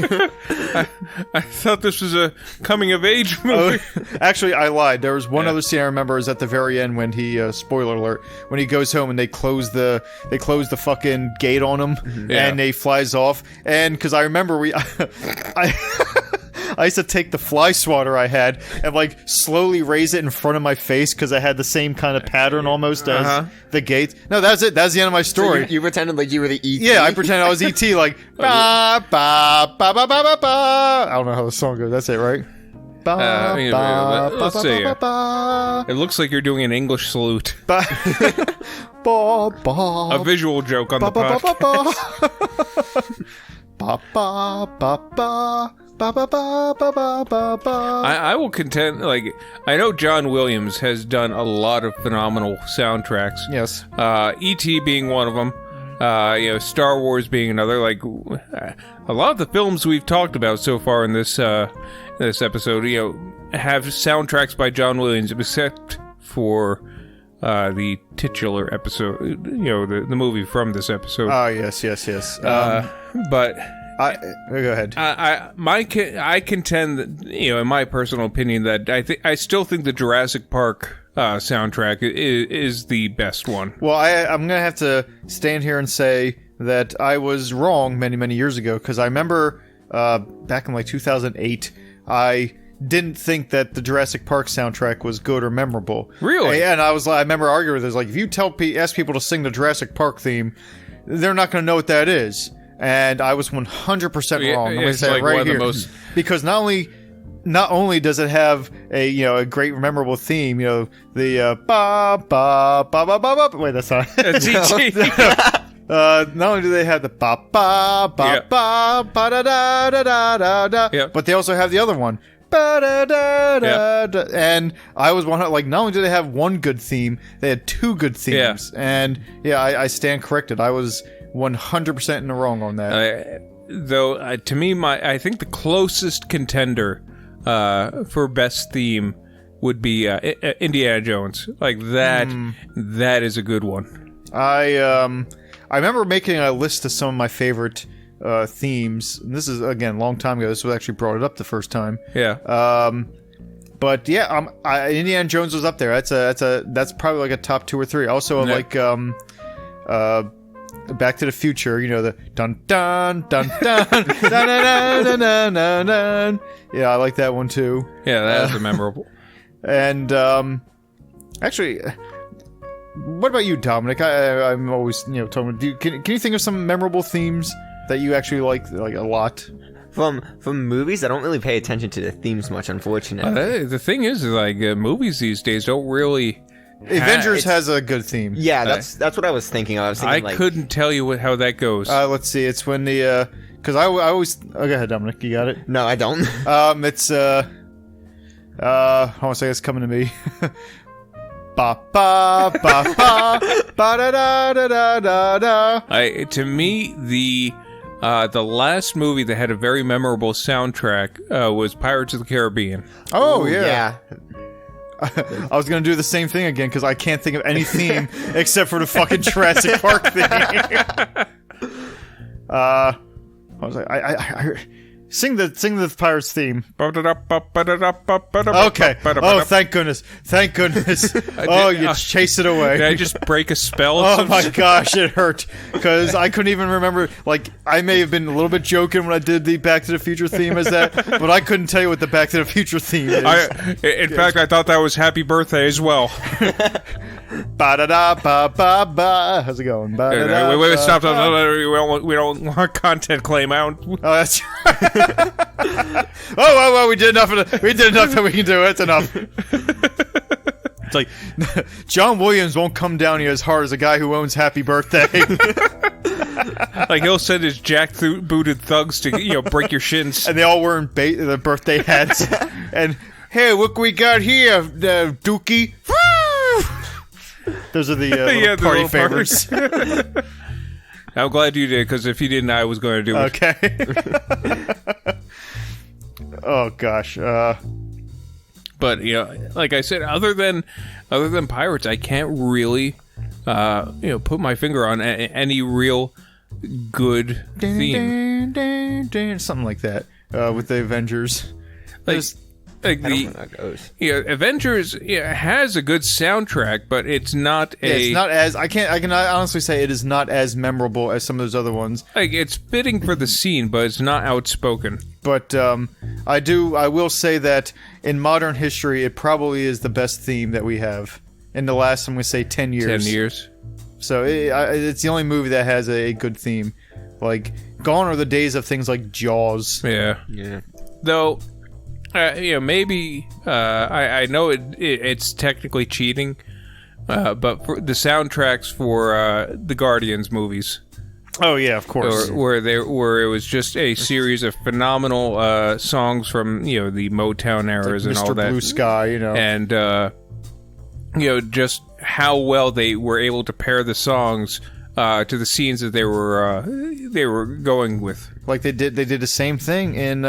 I thought this was a coming-of-age movie. Actually, I lied. There was one other scene I remember is at the very end when he, spoiler alert, when he goes home and they close the fucking gate on him and they flies off. And because I remember I used to take the fly swatter I had and like slowly raise it in front of my face because I had the same kind of pattern almost as the gate. No, that's it. That's the end of my story. So you pretended like you were the E.T.? Yeah, I pretended I was E.T. like ba ba ba ba ba ba ba. I don't know how the song goes. That's it, right? Let's see. It looks like you're doing an English salute. A visual joke on the podcast. I will contend, like, I know John Williams has done a lot of phenomenal soundtracks. Yes. E.T. being one of them. Star Wars being another. Like, a lot of the films we've talked about so far in this episode, have soundtracks by John Williams, except for the titular episode, the movie from this episode. Oh, yes. But go ahead. I contend that, in my personal opinion, that I still think the Jurassic Park soundtrack is the best one. Well, I'm gonna have to stand here and say that I was wrong many, many years ago, because I remember back in like 2008, I didn't think that the Jurassic Park soundtrack was good or memorable. Really? And I remember arguing with this, like, if you ask people to sing the Jurassic Park theme, they're not gonna know what that is. And I was 100% wrong. I'm gonna say like it right here, because not only does it have a great memorable theme, the ba ba ba ba ba ba. Wait, that's not. That's E.T. Not only do they have the ba ba ba ba ba da da da da da, but they also have the other one. Ba da da da da. And I was not only did they have one good theme, they had 2 good themes. Yeah. And I stand corrected. I was 100% in the wrong on that. Though, to me, I think the closest contender for best theme would be Indiana Jones. Like that, that is a good one. I remember making a list of some of my favorite themes. And this is, again, a long time ago. This was actually brought it up the first time. Yeah. But yeah, Indiana Jones was up there. That's probably like a top 2 or 3. Also, like Back to the Future, the dun dun dun dun dun dun dun dun dun dun. Yeah, I like that one too. Yeah, that is memorable. And actually, what about you, Dominic? I'm always talking. Can you think of some memorable themes that you actually like a lot? From movies, I don't really pay attention to the themes much, unfortunately. The thing is like movies these days don't really. Avengers has a good theme. Yeah, that's what I was thinking of. I couldn't tell you how that goes. Let's see. It's when the because I always. Oh, go ahead, Dominic. You got it? No, I don't. It's I want to say it's coming to me. Ba ba ba ba ba da da da da da. To me, the last movie that had a very memorable soundtrack was Pirates of the Caribbean. Oh, yeah. I was going to do the same thing again because I can't think of any theme except for the fucking Jurassic Park theme. I was like, I sing the Pirates theme. Okay. Oh, thank goodness. Oh, you chase it away. Did I just break a spell? Oh my gosh, it hurt because I couldn't even remember. Like, I may have been a little bit joking when I did the Back to the Future theme as that, but I couldn't tell you what the Back to the Future theme is. In fact, I thought that was Happy Birthday as well. Ba da da ba ba ba. How's it going? Wait, stop. We don't want content claim. Oh, that's right. well, we did enough that we can do. It's enough. It's like John Williams won't come down here as hard as a guy who owns Happy Birthday. Like he'll send his jack-booted thugs to break your shins. And they all wearing the birthday hats. And hey, look what we got here, Dookie. Those are the little party favors. I'm glad you did, because if you didn't, I was going to do it. Okay. Oh gosh. But like I said, other than Pirates, I can't really put my finger on any real good theme. Something like that with the Avengers. Like I don't know how that goes. Avengers has a good soundtrack, but it's not it's not as I can honestly say it is not as memorable as some of those other ones. Like it's fitting for the scene, but it's not outspoken. But I will say that in modern history, it probably is the best theme that we have in the last, I'm going to say, 10 years. 10 years. So it's the only movie that has a good theme. Like, gone are the days of things like Jaws. Yeah. Though, maybe I know it's technically cheating, but for the soundtracks for the Guardians movies. Oh yeah, of course. Where it was just a series of phenomenal songs from the Motown eras and Mr. all that. Blue Sky, and just how well they were able to pair the songs to the scenes that they were going with. Like they did the same thing in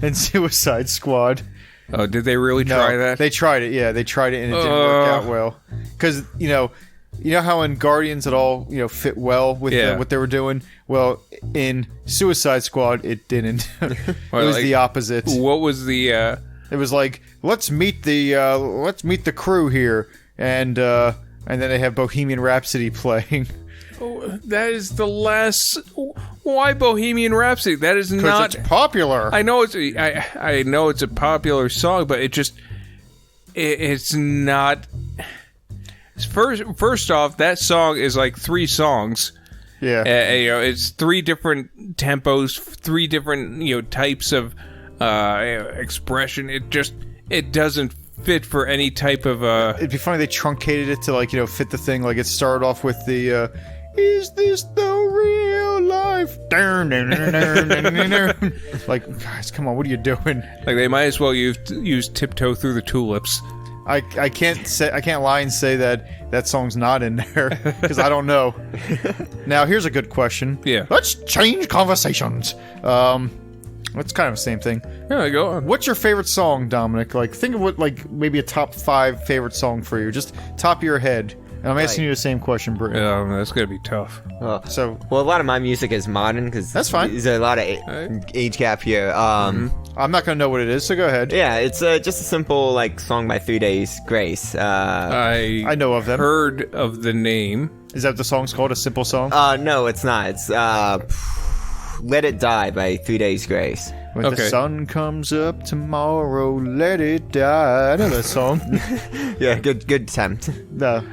in Suicide Squad. Oh, did they really try that? They tried it. Yeah, they tried it and it didn't work out well. Because you know how in Guardians it all fit well with what they were doing. Well, in Suicide Squad it didn't. It was the opposite. What was the? It was like let's meet the crew here, and then they have Bohemian Rhapsody playing. Oh, that is the last. Why Bohemian Rhapsody? That is not. It's popular. I know I know it's a popular song, but it's not. First off, that song is like 3 songs. Yeah. It's 3 different tempos, 3 different types of expression. It doesn't fit for any type of. It'd be funny they truncated it to fit the thing. Like it started off with the. Is this the real life? Like, guys, come on, what are you doing? Like they might as well use Tiptoe Through the Tulips. I can't lie and say that song's not in there because I don't know. Now here's a good question. Yeah. Let's change conversations. It's kind of the same thing. Yeah, go on. What's your favorite song, Dominic? Like, think of what maybe a top 5 favorite song for you, just top of your head. And I'm asking you the same question, Britt. Yeah, that's gonna be tough. Well, a lot of my music is modern because that's fine. There's a lot of age gap here. I'm not gonna know what it is, so go ahead. Yeah, it's just a simple song by 3 Days Grace. I know of them. Heard of the name? Is that what the song's called? A simple song? No, it's not. It's Let It Die by 3 Days Grace. When the sun comes up tomorrow, let it die. I know that song. Yeah, good attempt. Let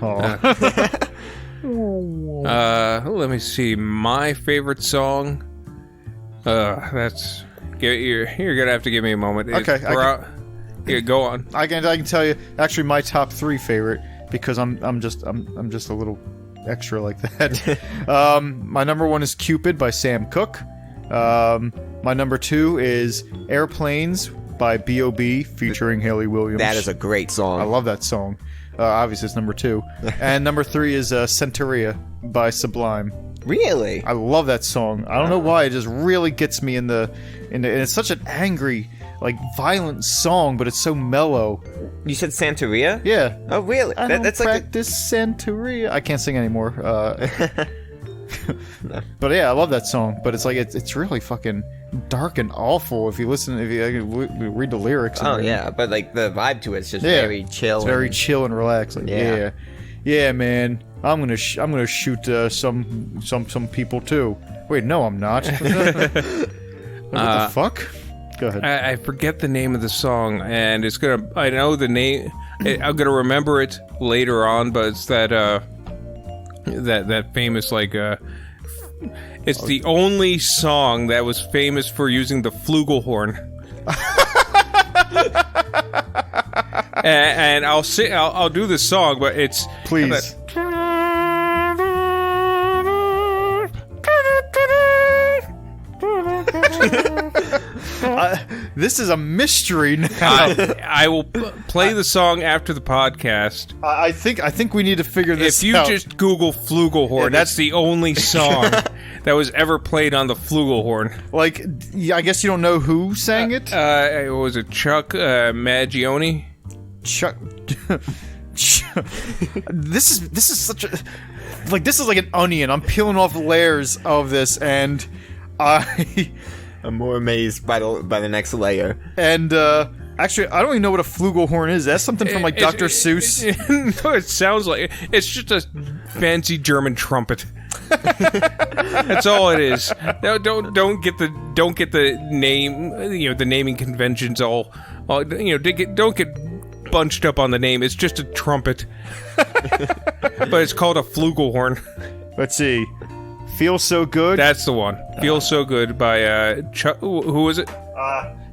me see. My favorite song. You're gonna have to give me a moment. Okay. Yeah, go on. I can tell you. Actually, my top 3 favorite because I'm just a little extra like that. My number 1 is Cupid by Sam Cooke. My number 2 is Airplanes by B.O.B. featuring Haley Williams. That is a great song. I love that song. Obviously, it's number 2. And number 3 is Centaurea by Sublime. Really? I love that song. I don't know why. It just really gets me in the and it's such an angry, violent song, but it's so mellow. You said Santeria? Yeah. Oh, really? That's practice Santeria. I can't sing anymore. No. But yeah, I love that song. But it's really fucking dark and awful if you read the lyrics. Oh yeah, but the vibe to it's just very chill. It's very chill and relaxed. Yeah, man. I'm gonna shoot some people too. Wait, no, I'm not. What the fuck? Go ahead. I forget the name of the song, and I know the name. I'm gonna remember it later on, but it's that famous it's the only song that was famous for using the Flugelhorn. and I'll sing. I'll do the song, but it's please. This is a mystery now. I will play the song after the podcast. I think we need to figure this out. If you just Google Flugelhorn, that's the only song that was ever played on the Flugelhorn. Like, I guess you don't know who sang it? Was it Chuck Mangione? Chuck... This is such a... Like, this is like an onion. I'm peeling off layers of this, and I'm more amazed by the next layer. And, actually, I don't even know what a Flugelhorn is. That's something from, like, Dr. Seuss? No, it sounds like... It's just a fancy German trumpet. That's all it is. No, don't get the name, the naming conventions all don't get bunched up on the name. It's just a trumpet. But it's called a Flugelhorn. Let's see. Feel So Good? That's the one. Feel So Good by Chuck. Who is it?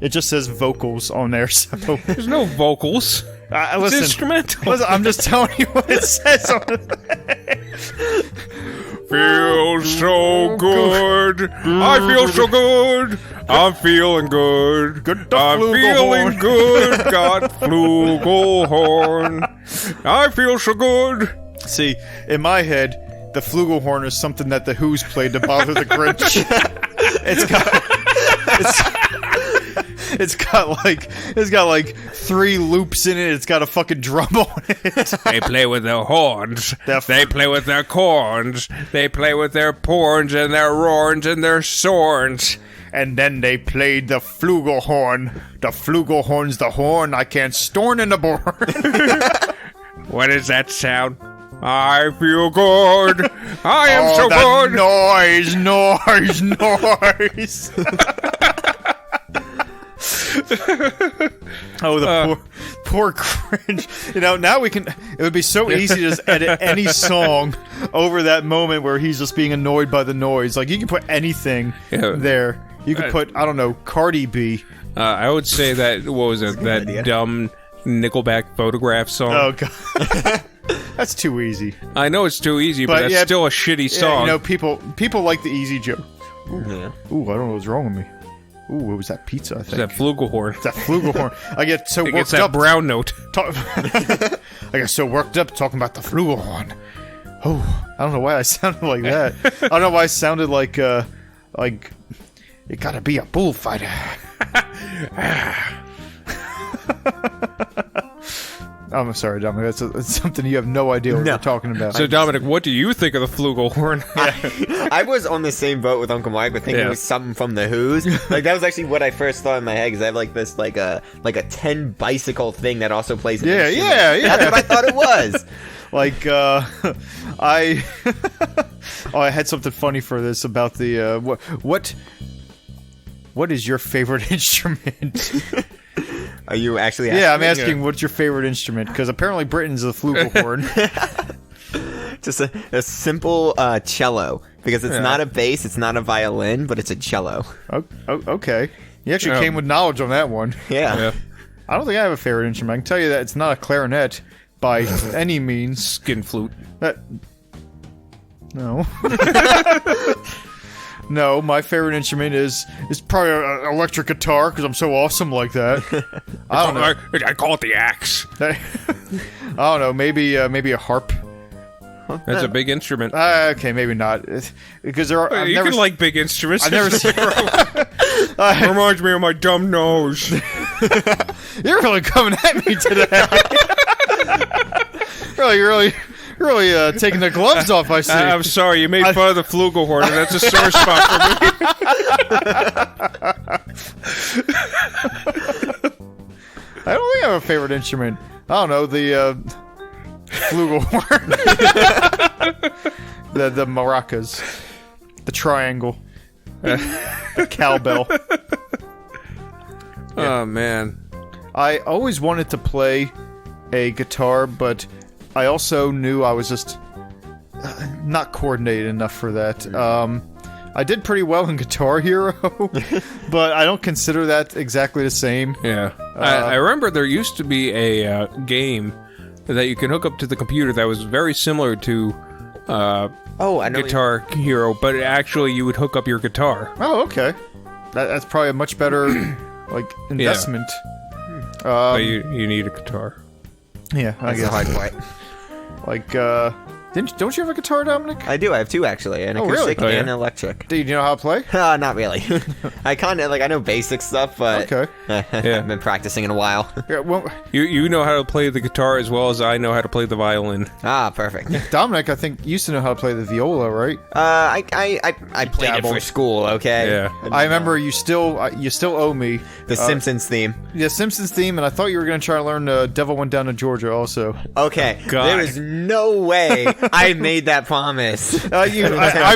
It just says vocals on there, so... There's no vocals. It's instrumental. Listen, I'm just telling you what it says on it. Feel so good. I feel so good. I'm feeling good. I'm feeling good. Got Flugelhorn. I feel so good. See, in my head, the Flugelhorn is something that the Who's played to bother the Grinch. It's got like 3 loops in it. It's got a fucking drum on it. They play with their horns. They play with their corns. They play with their porns and their roarns and their sorns. And then they played the Flugelhorn. The Flugelhorn's the horn I can't storn in the born. What does that sound? I feel good. I am so good. Noise. Oh, the poor cringe. Now we can... It would be so easy to just edit any song over that moment where he's just being annoyed by the noise. Like, you can put anything there. You could put, I don't know, Cardi B. I would say that, what was it, that dumb Nickelback Photograph song? Oh, God. That's too easy. I know it's too easy, but that's still a shitty song. People like the easy joke. Ooh, I don't know what's wrong with me. Ooh, what was that pizza, I think? It's that Flugelhorn. It's that Flugelhorn. I get so worked up. It's that brown note. I get so worked up talking about the Flugelhorn. Oh, I don't know why I sounded like that. I don't know why I sounded like it gotta be a bullfighter. I'm sorry, Dominic. That's something you have no idea what we're talking about. So, Dominic, what do you think of the Flugelhorn? I was on the same boat with Uncle Mike, but thinking it was something from the Who's. Like, that was actually what I first thought in my head, because I have like this like a 10 bicycle thing that also plays an instrument. That's what I thought it was. Like, I had something funny for this about the what is your favorite instrument? Are you actually asking? Yeah, I'm asking what's your favorite instrument, because apparently Britain's the Flugelhorn. Just a simple cello, because it's not a bass, it's not a violin, but it's a cello. Okay. You actually came with knowledge on that one. Yeah. I don't think I have a favorite instrument. I can tell you that it's not a clarinet by any means. Skin flute. No. No, my favorite instrument is probably an electric guitar, because I'm so awesome like that. I don't know. I call it the axe. I don't know. Maybe a harp. That's a big instrument. Okay, maybe not, because there are. You can like big instruments. I've never seen. Reminds me of my dumb nose. You're really coming at me today. Really taking the gloves off, I see. I'm sorry, you made fun of the Flugelhorn, and that's a sore spot for me. I don't think I have a favorite instrument. I don't know, the Flugelhorn. the maracas. The triangle. The cowbell. Oh, man. I always wanted to play a guitar, but I also knew I was just not coordinated enough for that. I did pretty well in Guitar Hero, but I don't consider that exactly the same. Yeah. I remember there used to be a game that you can hook up to the computer that was very similar to I know Guitar Hero, but actually you would hook up your guitar. Oh, okay. That's probably a much better like investment. But you need a guitar. Yeah, I That's guess. the hard part. Like, don't you have a guitar, Dominic? I do. I have two actually, an acoustic really? and an electric. Do you know how to play? Not really. I kind of I know basic stuff, but Okay. I've been practicing in a while. Yeah, well, You know how to play the guitar as well as I know how to play the violin. Perfect. Dominic, I think, used to know how to play the viola, right? I played it dabbled. for school. Okay. Yeah. I remember you still owe me The Simpsons theme. the Simpsons theme, and I thought you were going to try to learn Devil Went Down to Georgia also. Okay. God. There is no way I made that promise. I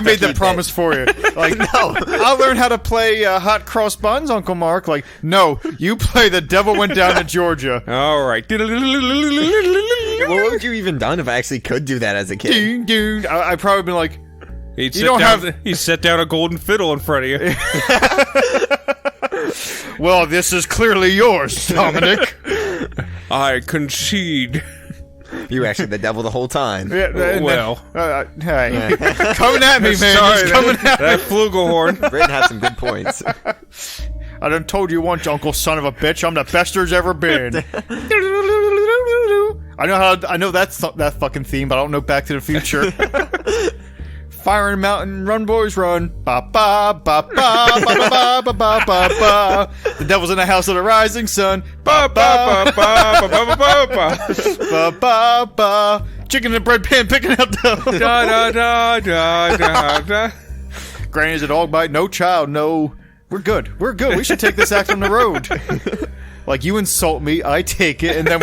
made that promise for you. Like, No. I'll learn how to play Hot Cross Buns, Uncle Mark. Like, no, you play The Devil Went Down to Georgia. All right. What would you even done if I actually could do that as a kid? Ding, ding. I'd probably been like, He'd You set down a golden fiddle in front of you. well, this is clearly yours, Dominic. I concede. You were actually the devil the whole time. Yeah, and then- Well. hey, coming at me, man. Sorry, He's coming at me. that Flugelhorn. Britton had some good points. I done told you once, Uncle Son of a Bitch, I'm the best there's ever been. I know that fucking theme, but I don't know Back to the Future. Fire in Mountain, run boys run. Ba ba ba ba ba ba ba ba ba ba. The devil's in the house of the rising sun. Ba ba ba ba ba ba ba ba ba. Chicken in the bread pan picking out the. Da da da da da. Granny's a dog bite. No child. No. We're good. We're good. We should take this act on the road. Like, you insult me, I take it, and then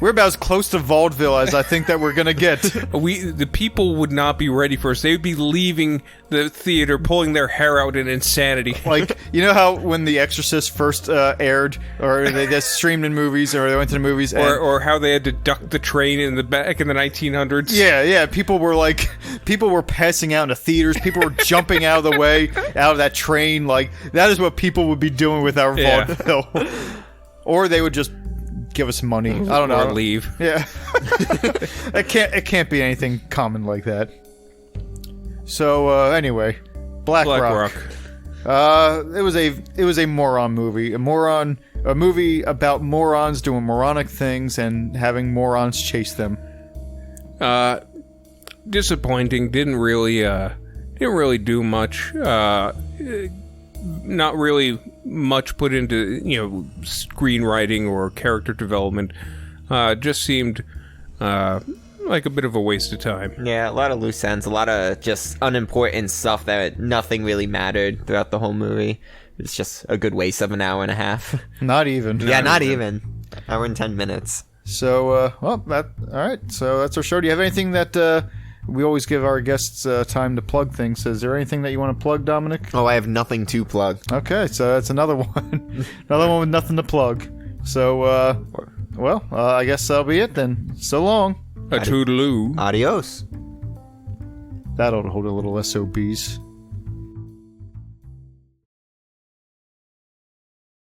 we're about as close to vaudeville as I think that we're gonna get. The people would not be ready for us. They would be leaving the theater, pulling their hair out in insanity. Like, you know how when The Exorcist first aired, or they just streamed in movies, or they went to the movies, and, Or how they had to duck the train in the back in the 1900s. yeah, people were passing out in the theaters. People were jumping out of the way, out of that train. Like, that is what people would be doing with our vaudeville. Or they would just give us money. I don't know. Or leave. Yeah. It can't be anything common like that. So anyway, Black Rock. It was a moron movie. A movie about morons doing moronic things and having morons chase them. Disappointing. Didn't really do much. Not really much put into screenwriting or character development. Just seemed like a bit of a waste of time. Yeah, a lot of loose ends, a lot of just unimportant stuff that nothing really mattered throughout the whole movie. It's just a good waste of an hour and a half. Not even. Yeah, not even. Hour and 10 minutes. So, all right. So that's our show. Do you have anything that we always give our guests time to plug things? Is there anything that you want to plug, Dominic? Oh, I have nothing to plug. Okay, so that's another one. Another one with nothing to plug. So, I guess that'll be it then. So long. A toodaloo. Adios. That'll hold a little SOBs.